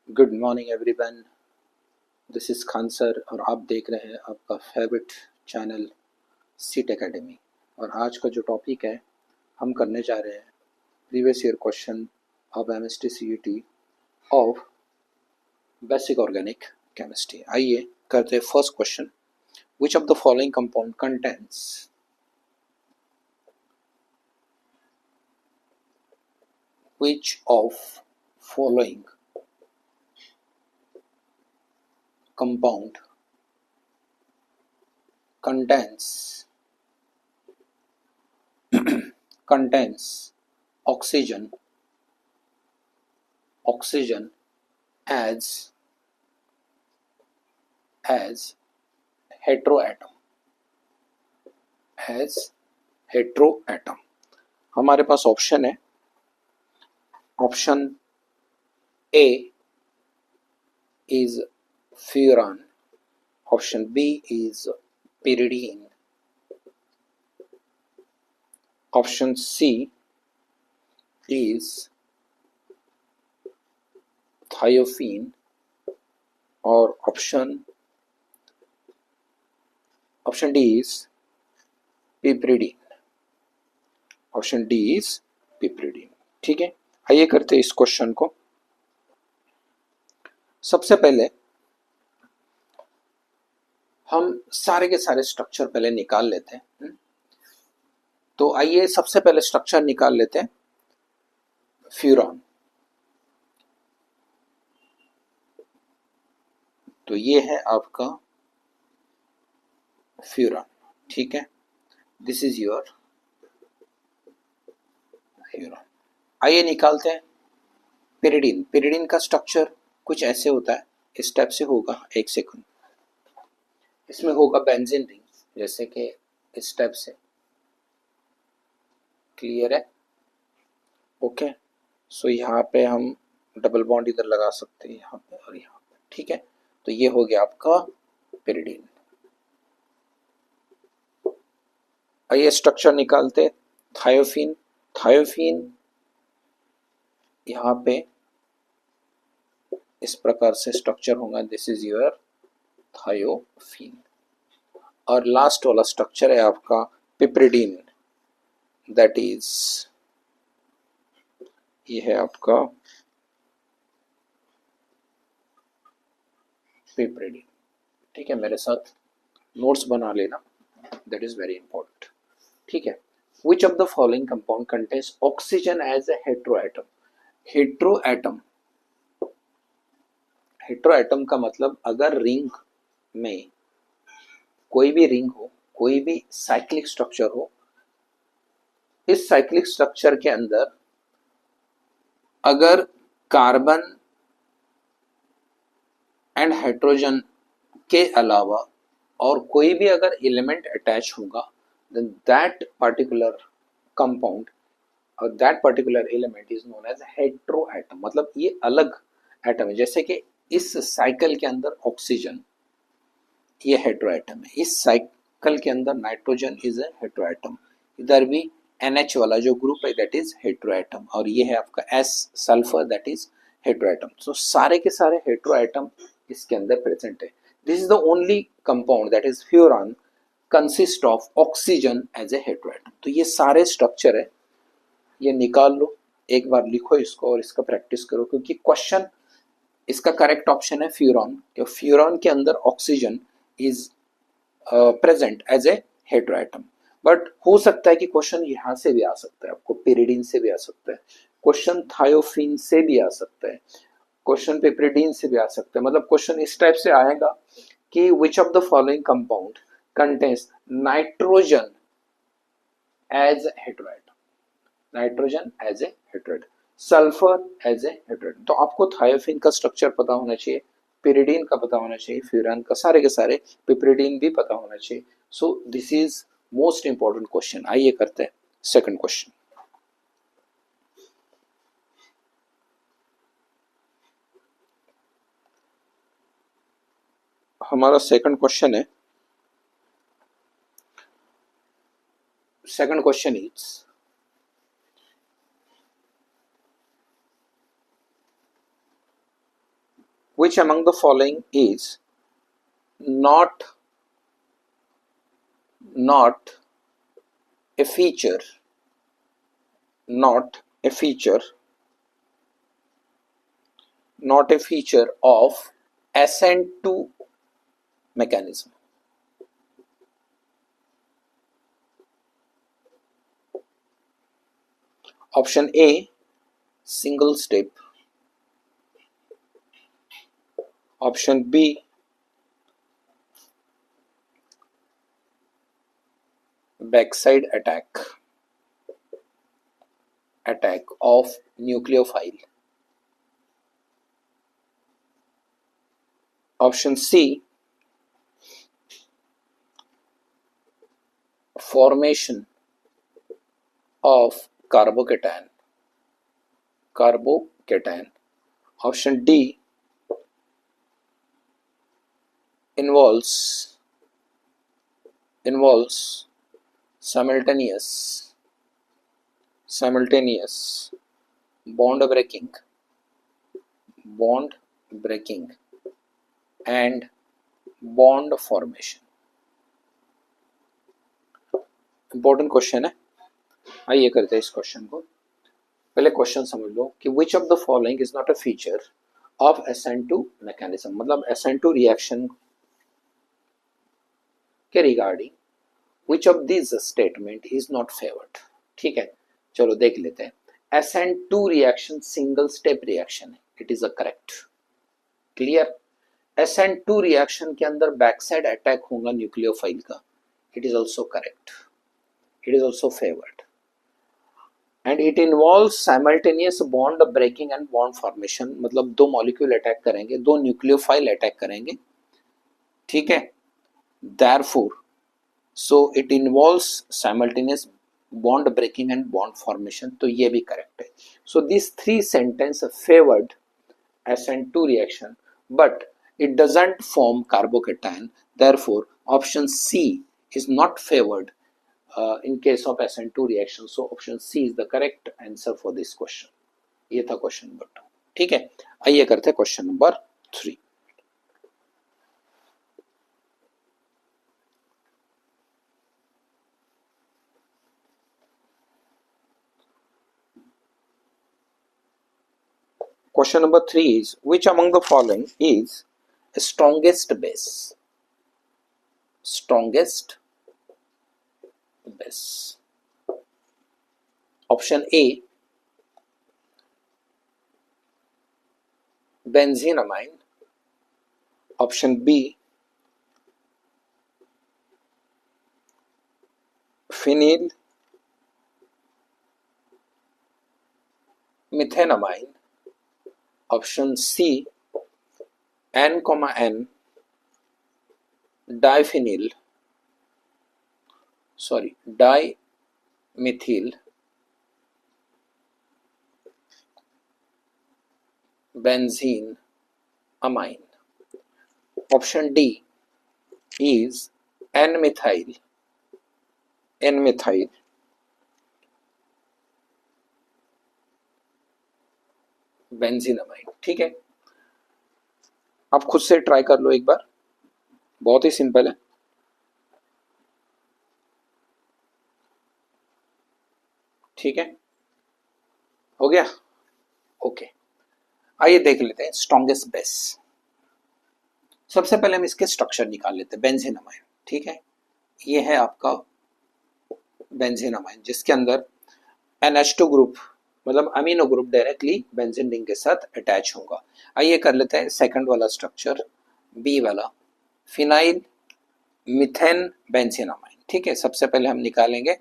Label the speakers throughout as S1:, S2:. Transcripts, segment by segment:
S1: Good morning everyone, this is Khan sir और आप देख रहे हैं आपका फेवरेट चैनल सीट एकेडमी। और आज का जो टॉपिक है हम करने जा रहे हैं previous year question of MST CET of basic organic chemistry. आइए करते हैं first question. Which of the following compound contents which of following compound contains oxygen as heteroatom हमारे पास ऑप्शन है। Option A is furan, option B is pyridine, option C is thiophene और option D is piperidine। Option D is piperidine. ठीक है, आइए करते हैं इस question को। सबसे पहले हम सारे के सारे स्ट्रक्चर पहले निकाल लेते हैं। तो आइए सबसे पहले स्ट्रक्चर निकाल लेते हैं फ्यूरॉन। तो ये है आपका फ्यूरॉन। ठीक है, दिस इज योर फ्यूरॉन। आइए निकालते हैं पिरिडीन। पिरिडीन का स्ट्रक्चर कुछ ऐसे होता है, इस टाइप से होगा। एक सेकंड, इसमें होगा बेंजीन रिंग, जैसे कि इस टाइप से। क्लियर है? ओके, सो यहाँ पे हम डबल बॉन्ड इधर लगा सकते हैं, यहाँ पे और यहाँ पे। ठीक है, तो ये हो गया आपका पिरिडीन। आइए स्ट्रक्चर निकालते। थायोफीन, थायोफीन यहाँ पे इस प्रकार से स्ट्रक्चर होगा, दिस इज योर थायोफीन। और लास्ट वाला स्ट्रक्चर है आपका पिपरिडीन, दैट इज ये है आपका पिपरिडीन। ठीक है, मेरे साथ नोट्स बना लेना, दैट इज वेरी इंपॉर्टेंट। ठीक है, which of the following compound contains oxygen as a heteroatom. Heteroatom, heteroatom का मतलब अगर रिंग में कोई भी रिंग हो, कोई भी साइक्लिक स्ट्रक्चर हो, इस साइक्लिक स्ट्रक्चर के अंदर अगर कार्बन एंड हाइड्रोजन के अलावा और कोई भी अगर एलिमेंट अटैच होगा, then that particular compound और that particular element is known as heteroatom। मतलब ये अलग एटम है। जैसे कि इस साइकिल के अंदर ऑक्सीजन ये हेटेरोएटम है, इस साइकिल के अंदर नाइट्रोजन इज ए हेटेरोएटम, इधर भी NH वाला जो ग्रुप है दैट इज हेटेरोएटम, और ये है आपका S sulphur that is heteroatom. So सारे के सारे हेटेरोएटम इसके अंदर प्रेजेंट है। This is the only compound that is furan consist of oxygen as a heteroatom. तो ये सारे स्ट्रक्चर है, ये निकाल लो, एक बार लिखो इसको और इसका प्रैक्टिस करो, क्योंकि क्वेश्चन इसका करेक्ट ऑप्शन है फ्यूरॉन। क्योंकि फ्यूरॉन के अंदर oxygen is present as a heteroatom. But हो सकता है कि क्वेश्चन यहां से भी आ सकता है, आपको पिरिडीन से भी आ सकता है, क्वेश्चन थायोफीन से भी आ सकता है, क्वेश्चन पिपरिडीन से भी आ सकता है। मतलब क्वेश्चन इस टाइप से आएगा कि which of the following compound contains nitrogen as heteroatom, nitrogen as a heteroatom, sulphur as a heteroatom. तो आपको थायोफीन का स्ट्रक्चर पता होना चाहिए, पिरिडीन का पता होना चाहिए, फ्यूरान का सारे के सारे, पिपरिडीन भी पता होना चाहिए। सो this is most important question. आइए करते हैं सेकंड क्वेश्चन। हमारा सेकंड क्वेश्चन है, second question is which among the following is not a feature not a feature of SN2 mechanism? Option A, single step. Option B, backside attack of nucleophile. Option C, formation of carbocation. Option D, involves simultaneous bond breaking and bond formation. Important question है, आइए करते हैं इस question को। पहले question समझ लो कि which of the following is not a feature of SN2 mechanism, मतलब SN2 रिएक्शन के regarding which of this statement is not favoured. ठीक है, चलो देख लेते हैं। SN2 reaction single step reaction है, it is a correct. Clear? SN2 reaction के अंदर बैकसाइड अटैक होगा न्यूक्लियोफाइल का, it is also correct, it is also favoured. And it involves simultaneous bond breaking and bond formation, मतलब दो molecule attack करेंगे, दो nucleophile attack करेंगे। ठीक है, therefore so it involves simultaneous bond breaking and bond formation, तो ये भी करेक्ट है। so these three sentence favored SN2 reaction but it doesn't form carbocation, therefore option C is not favored in case of SN2 reaction, so option C is the correct answer for this question। ये था question number 2। ठीक है, आइए करते हैं question number 3। Question number 3 is which among the following is strongest base? Strongest base. Option A, benzenamine. Option B, phenyl methenamine. Option C, N, dimethyl benzene amine. Option D is N-methyl बेंजीनामाइन। ठीक है, आप खुद से try कर लो एक बार, बहुत ही simple है। ठीक है, हो गया? ओके, आइए देख लेते हैं स्ट्रॉन्गेस्ट बेस। सबसे पहले हम इसके स्ट्रक्चर निकाल लेते हैं बेंजीनामाइन। ठीक है, ये है आपका बेंजीनामाइन जिसके अंदर NH2 ग्रुप मतलब amino group directly benzene ring के साथ अटैच होगा। आइए कर लेते हैं सेकंड वाला स्ट्रक्चर, बी वाला, फिनाइल मिथेन बेंजीनामाइन। ठीक है, सबसे पहले हम निकालेंगे।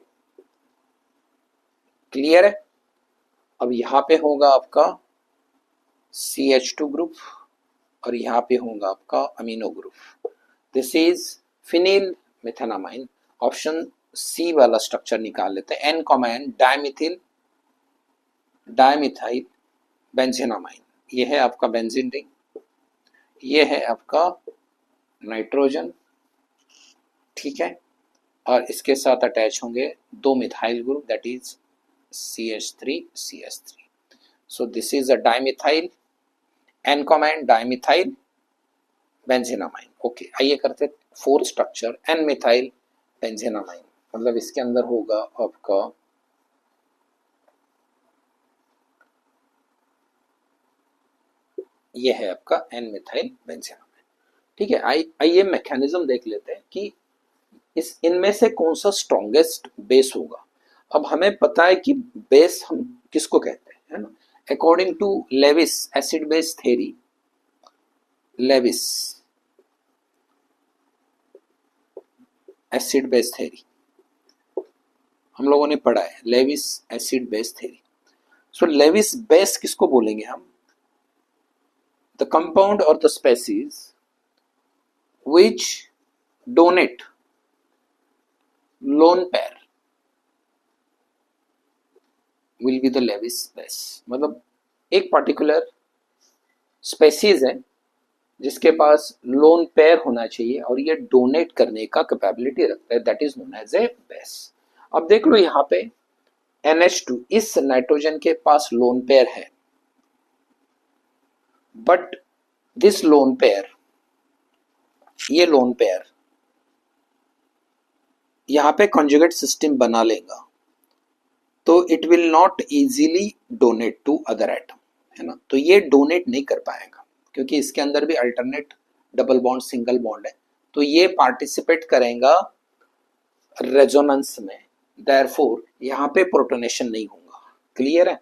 S1: क्लियर है? अब यहाँ पे होगा आपका CH2 ग्रुप और यहाँ पे होगा आपका amino group. This is phenyl methanamine. Option C वाला स्ट्रक्चर निकाल लेते हैं, N, डायमिथाइल बेंजीनामाइन। ये है आपका बेंजीन रिंग, ये है आपका नाइट्रोजन। ठीक है, और इसके साथ अटैच होंगे दो methyl group, that is CH3 CH3। So this is a dimethyl एनकोमाइन डाइमिथाइल बेंजीनामाइन। ओके, आइए करते fourth structure N methyl benzenamine. मतलब इसके अंदर होगा आपका ये है आपका एन मिथाइल बेंजीनामाइन। ठीक है, आइए मैकेनिज्म देख लेते हैं कि इस इनमें से कौन सा स्ट्रॉन्गेस्ट बेस होगा। अब हमें पता है कि बेस हम किसको कहते हैं, है ना। According to Lewis acid base theory, Lewis acid base theory हम लोगों ने पढ़ा है, Lewis acid base theory. So Lewis base किसको बोलेंगे हम? द कंपाउंड और the species which donate lone pair will be the Lewis base। मतलब एक पर्टिकुलर स्पेसीज है जिसके पास लोन पेयर होना चाहिए और ये डोनेट करने का कैपेबिलिटी रखता है, that is known as a base. अब देख लो यहाँ पे NH2 इस नाइट्रोजन के पास लोन पेयर है, बट दिस लोन पेयर, ये लोन पेयर यहाँ पे कॉन्जुगेट सिस्टम बना लेगा तो it will not easily donate to other atom, है ना। तो ये डोनेट नहीं कर पाएगा क्योंकि इसके अंदर भी alternate double bond single bond है, तो ये पार्टिसिपेट करेगा रेजोनेंस में, देयरफॉर यहाँ पे प्रोटोनेशन नहीं होगा। क्लियर है।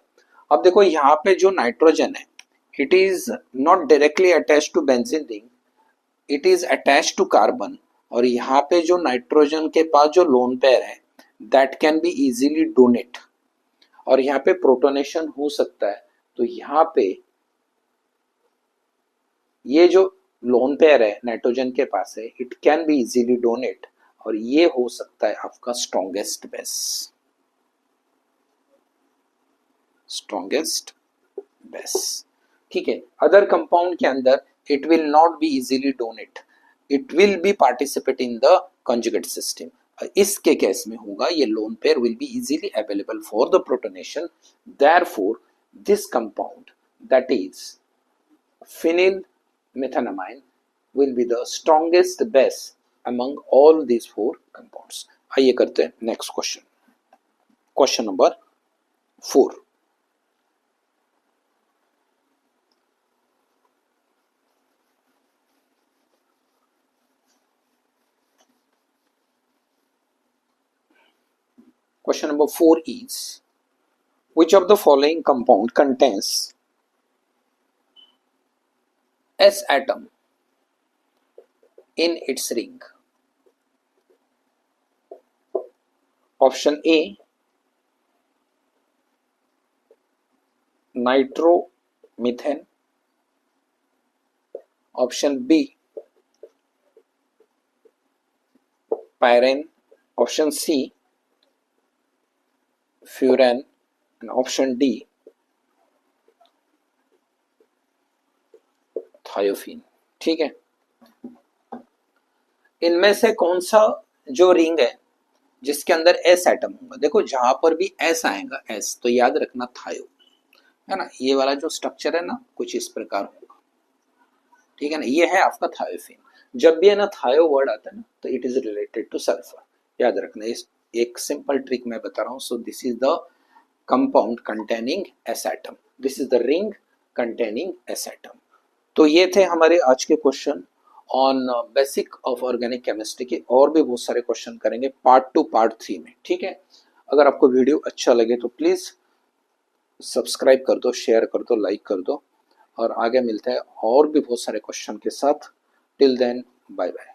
S1: अब देखो यहाँ पे जो नाइट्रोजन है, it is not directly attach to benzene ring, it is attach to carbon. और यहाँ पे जो नाइट्रोजन के पास जो लोन पेयर है that can be easily donate, और यहाँ पे प्रोटोनेशन हो सकता है। तो यहाँ पे ये जो लोन पेयर है नाइट्रोजन के पास है, it can be easily donate, और ये हो सकता है आपका स्ट्रॉन्गेस्ट बेस, स्ट्रॉन्गेस्ट बेस। ठीक है, अदर कंपाउंड के अंदर it will not be easily donate, it will be participate in the conjugate system. इसके केस में होगा ये lone pair will be easily available for the protonation, therefore this compound that is phenyl methanamine will be the strongest base among all these four compounds। आइए करते हैं next question, question number 4। Question number 4 is, which of the following compound contains S atom in its ring? Option A, nitromethane. Option B, pyrene. Option C, furan, and option D, thiophene. ठीक है, इनमें से कौन सा जो ring है जिसके अंदर एस एटम होगा? देखो जहां पर भी एस आएगा, एस तो याद रखना थायो, है ना। ये वाला जो स्ट्रक्चर है ना कुछ इस प्रकार होगा, ठीक है ना। ये है आपका थायोफीन। जब भी है ना थायो वर्ड आता है ना तो it is related two sulphur, याद रखना। इस एक सिंपल ट्रिक मैं बता रहा हूँ। सो this is the compound containing S atom, this is the ring containing S atom. तो ये थे हमारे आज के question on basic of organic chemistry के। और भी बहुत सारे क्वेश्चन करेंगे पार्ट 2 पार्ट 3 में, ठीक है। अगर आपको वीडियो अच्छा लगे तो प्लीज सब्सक्राइब कर दो, शेयर कर दो, लाइक कर दो, और आगे मिलते हैं और भी बहुत सारे क्वेश्चन के साथ। Till then, bye bye.